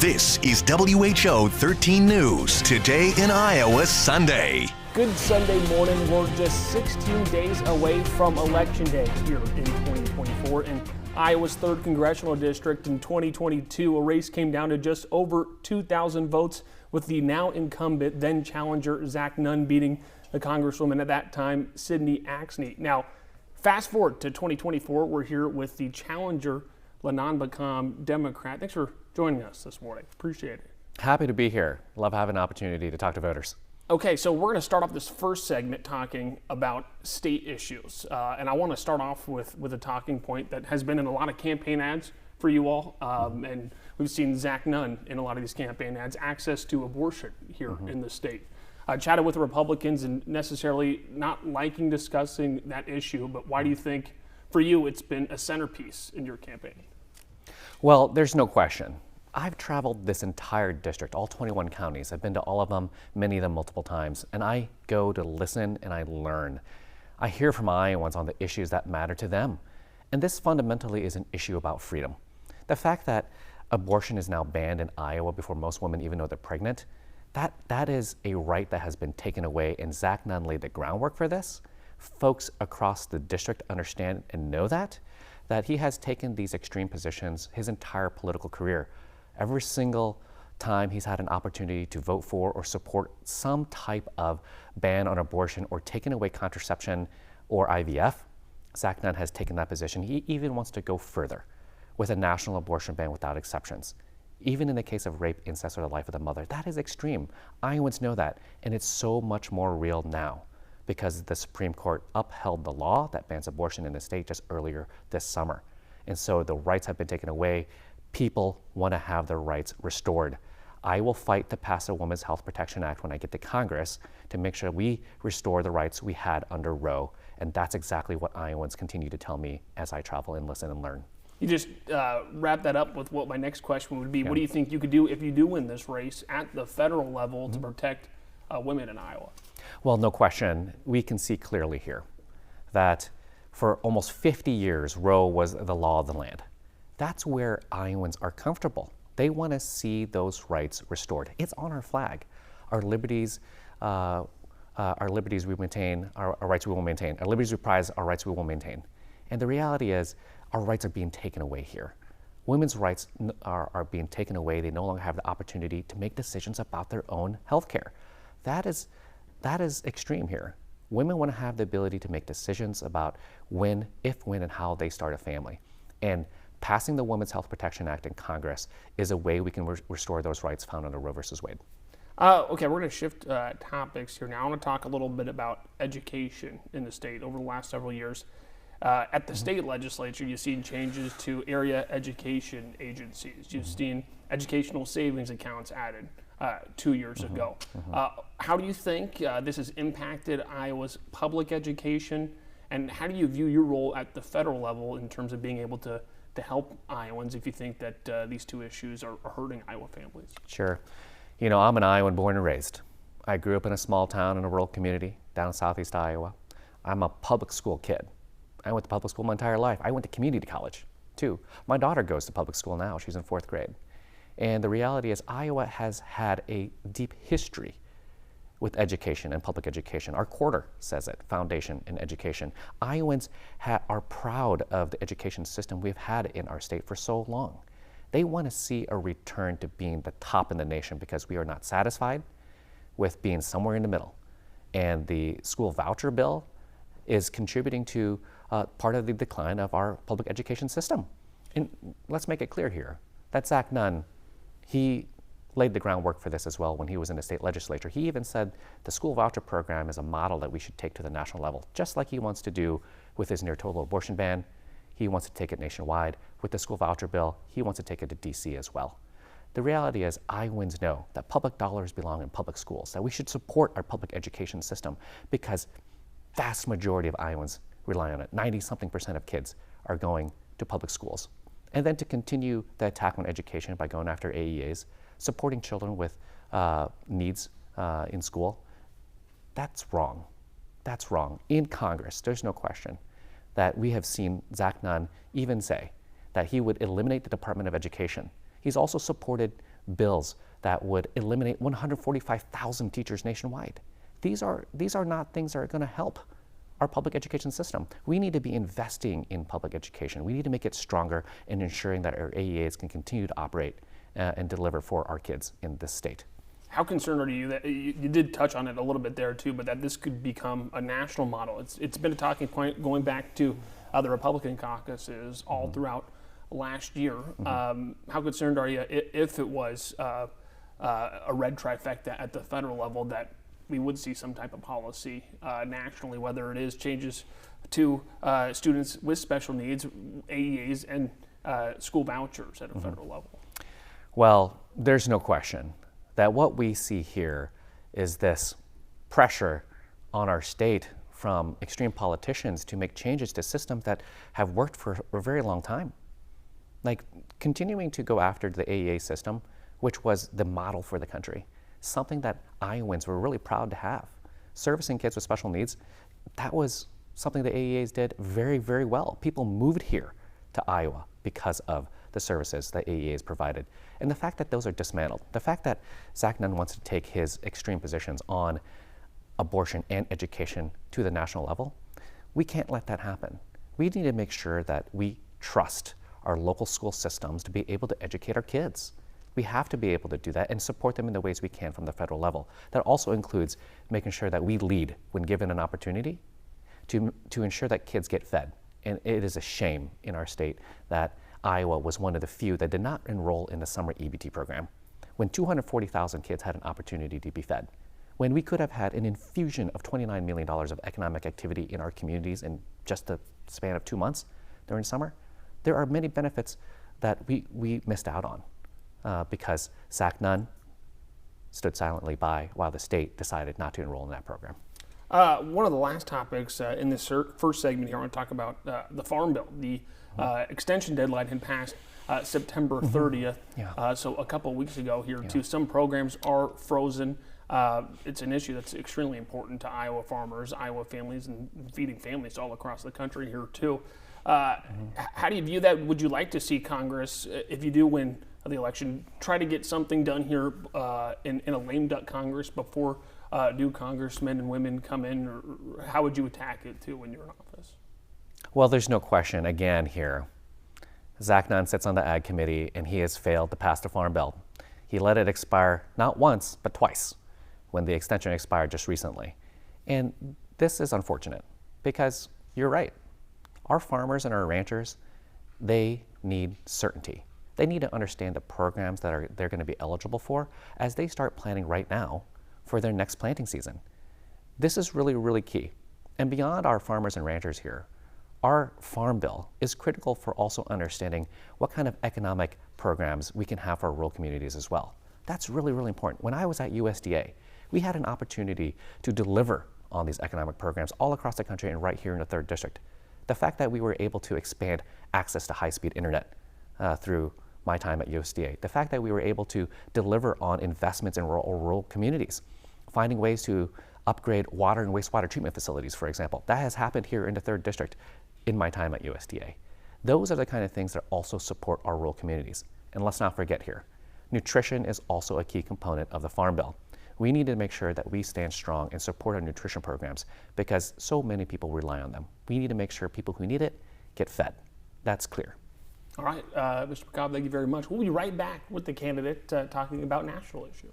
This is WHO 13 News, Today in Iowa Sunday. Good Sunday morning. We're just 16 days away from Election Day here in 2024 in Iowa's 3rd Congressional District. In 2022, a race came down to just over 2,000 votes, with the now incumbent, then challenger, Zach Nunn beating the Congresswoman at that time, Sydney Axne. Now, fast forward to 2024, we're here with the challenger, Lenon Beckham, Democrat. Thanks for joining us this morning. Appreciate it. Happy to be here. Love having an opportunity to talk to voters. Okay, so we're going to start off this first segment talking about state issues. And I want to start off with a talking point that has been in a lot of campaign ads for you all. And we've seen Zach Nunn in a lot of these campaign ads, access to abortion here in the state. Chatted with Republicans and necessarily not liking discussing that issue, but why do you think, for you, it's been a centerpiece in your campaign? Well, there's no question. I've traveled this entire district, all 21 counties. I've been to all of them, many of them multiple times, and I go to listen and I learn. I hear from Iowans on the issues that matter to them. And this fundamentally is an issue about freedom. The fact that abortion is now banned in Iowa before most women even know they're pregnant, that is a right that has been taken away, and Zach Nunn laid the groundwork for this. Folks across the district understand and know that he has taken these extreme positions his entire political career. Every single time he's had an opportunity to vote for or support some type of ban on abortion or taking away contraception or IVF, Zach Nunn has taken that position. He even wants to go further with a national abortion ban without exceptions. Even in the case of rape, incest, or the life of the mother, that is extreme. Iowans know that, and it's so much more real now because the Supreme Court upheld the law that bans abortion in the state just earlier this summer. And so the rights have been taken away. People want to have their rights restored. I will fight to pass a Women's Health Protection Act when I get to Congress to make sure we restore the rights we had under Roe. And that's exactly what Iowans continue to tell me as I travel and listen and learn. You just wrap that up with what my next question would be. Yeah. What do you think you could do if you do win this race at the federal level to protect women in Iowa? Well, no question. We can see clearly here that for almost 50 years, Roe was the law of the land. That's where Iowans are comfortable. They want to see those rights restored. It's on our flag. Our liberties we maintain, our rights we will maintain. Our liberties we prize, our rights we will maintain. And the reality is, our rights are being taken away here. Women's rights are being taken away. They no longer have the opportunity to make decisions about their own health care. That is extreme here. Women want to have the ability to make decisions about when, and how they start a family. And passing the Women's Health Protection Act in Congress is a way we can restore those rights found under Roe versus Wade. Okay, we're going to shift topics here now. I want to talk a little bit about education in the state over the last several years. At the state legislature, you've seen changes to area education agencies. You've seen educational savings accounts added 2 years ago. How do you think this has impacted Iowa's public education, and how do you view your role at the federal level in terms of being able to help Iowans if you think that these two issues are hurting Iowa families? Sure. You know, I'm an Iowan born and raised. I grew up in a small town in a rural community down in southeast Iowa. I'm a public school kid. I went to public school my entire life. I went to community college, too. My daughter goes to public school now. She's in 4th grade. And the reality is Iowa has had a deep history with education and public education. Our quarter says it, foundation in education. Iowans are proud of the education system we've had in our state for so long. They want to see a return to being the top in the nation because we are not satisfied with being somewhere in the middle. And the school voucher bill is contributing to part of the decline of our public education system. And let's make it clear here that Zach Nunn, he laid the groundwork for this as well when he was in the state legislature. He even said the school voucher program is a model that we should take to the national level, just like he wants to do with his near total abortion ban. He wants to take it nationwide. With the school voucher bill, he wants to take it to DC as well. The reality is Iowans know that public dollars belong in public schools, that we should support our public education system because vast majority of Iowans rely on it. 90-something% of kids are going to public schools. And then to continue the attack on education by going after AEAs, supporting children with needs in school, that's wrong. That's wrong. In Congress, there's no question that we have seen Zach Nunn even say that he would eliminate the Department of Education. He's also supported bills that would eliminate 145,000 teachers nationwide. These are not things that are going to help our public education system. We need to be investing in public education. We need to make it stronger and ensuring that our AEAs can continue to operate and deliver for our kids in this state. How concerned are you that you did touch on it a little bit there too, but that this could become a national model? It's been a talking point going back to the Republican caucuses all throughout last year. How concerned are you if it was a red trifecta at the federal level that we would see some type of policy nationally, whether it is changes to students with special needs, AEAs, and school vouchers at a federal level? Well, there's no question that what we see here is this pressure on our state from extreme politicians to make changes to systems that have worked for a very long time. Like continuing to go after the AEA system, which was the model for the country, something that Iowans were really proud to have. Servicing kids with special needs, that was something the AEAs did very, very well. People moved here to Iowa because of the services that AEAs provided. And the fact that those are dismantled, the fact that Zach Nunn wants to take his extreme positions on abortion and education to the national level, we can't let that happen. We need to make sure that we trust our local school systems to be able to educate our kids. We have to be able to do that and support them in the ways we can from the federal level. That also includes making sure that we lead when given an opportunity to ensure that kids get fed. And it is a shame in our state that Iowa was one of the few that did not enroll in the summer EBT program, when 240,000 kids had an opportunity to be fed, when we could have had an infusion of $29 million of economic activity in our communities in just the span of 2 months during summer. There are many benefits that we missed out on because Zach Nunn stood silently by while the state decided not to enroll in that program. One of the last topics in this first segment here, I want to talk about the Farm Bill. The extension deadline had passed September 30th, so a couple of weeks ago here too. Some programs are frozen. It's an issue that's extremely important to Iowa farmers, Iowa families, and feeding families all across the country here too. How do you view that? Would you like to see Congress, if you do win the election, try to get something done here in a lame duck Congress before new congressmen and women come in, or how would you attack it too when you're in office? Well, there's no question again here. Zach Nunn sits on the Ag Committee and he has failed to pass the Farm Bill. He let it expire not once, but twice when the extension expired just recently. And this is unfortunate because you're right. Our farmers and our ranchers, they need certainty. They need to understand the programs that they're going to be eligible for as they start planning right now for their next planting season. This is really, really key. And beyond our farmers and ranchers here, our Farm Bill is critical for also understanding what kind of economic programs we can have for our rural communities as well. That's really, really important. When I was at USDA, we had an opportunity to deliver on these economic programs all across the country and right here in the 3rd District. The fact that we were able to expand access to high-speed internet through my time at USDA, the fact that we were able to deliver on investments in rural communities, finding ways to upgrade water and wastewater treatment facilities, for example. That has happened here in the 3rd District in my time at USDA. Those are the kind of things that also support our rural communities. And let's not forget here, nutrition is also a key component of the Farm Bill. We need to make sure that we stand strong and support our nutrition programs because so many people rely on them. We need to make sure people who need it get fed. That's clear. All right, Mr. McCobb, thank you very much. We'll be right back with the candidate talking about national issues.